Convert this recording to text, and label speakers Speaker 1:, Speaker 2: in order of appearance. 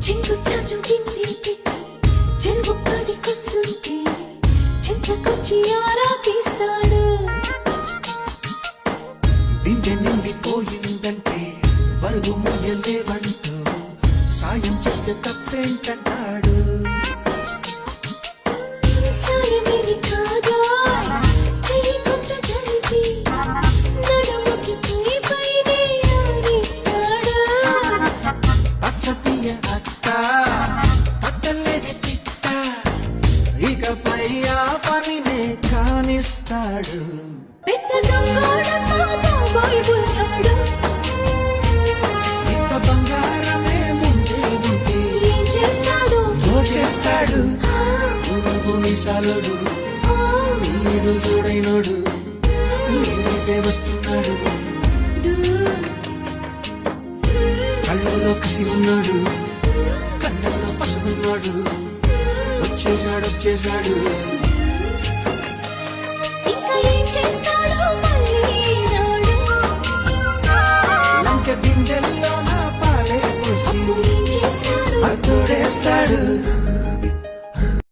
Speaker 1: చెంగు చాటు గింది చెరువు కాడికొస్తుంటే చెంతకొచ్చి ఆరా తీస్తాడు.
Speaker 2: బిందె నిండిపోయిందంటే బరువు మొయ్యలేవంటూ సాయం చేస్తే తప్పేంటంటాడు.
Speaker 1: సాయమేమి కాదా చెయ్యి కొట్ట జరిపి నడుముకి పైనే ఆడిస్తాడు.
Speaker 2: అసతీయ అత్త పట్టలేది తిట్ట ఇకపై ఆ పనినే కానిస్తాడు.
Speaker 1: పెద్ద దొంగోడతో బైబుల్లాడు.
Speaker 2: ఇంత బంగారమే ముందే ఉంటే
Speaker 1: ఏం చేస్తాడు
Speaker 2: దోచేస్తాడు. మీసాలుడు వీడు చూడైనోడు నీవైతే వస్తున్నాడు. కళ్ళల్లో కసి ఉన్నాడు, కళ్ళల్లో పసుగున్నాడు. వచ్చేసాడు
Speaker 1: ఇంకా ఏం చేస్తాడు మళ్ళీ నాడు.
Speaker 2: లంక బిందెల్లో నా పాలే పోసి
Speaker 1: ఏం చేస్తాడు
Speaker 2: అతోడేస్తాడు.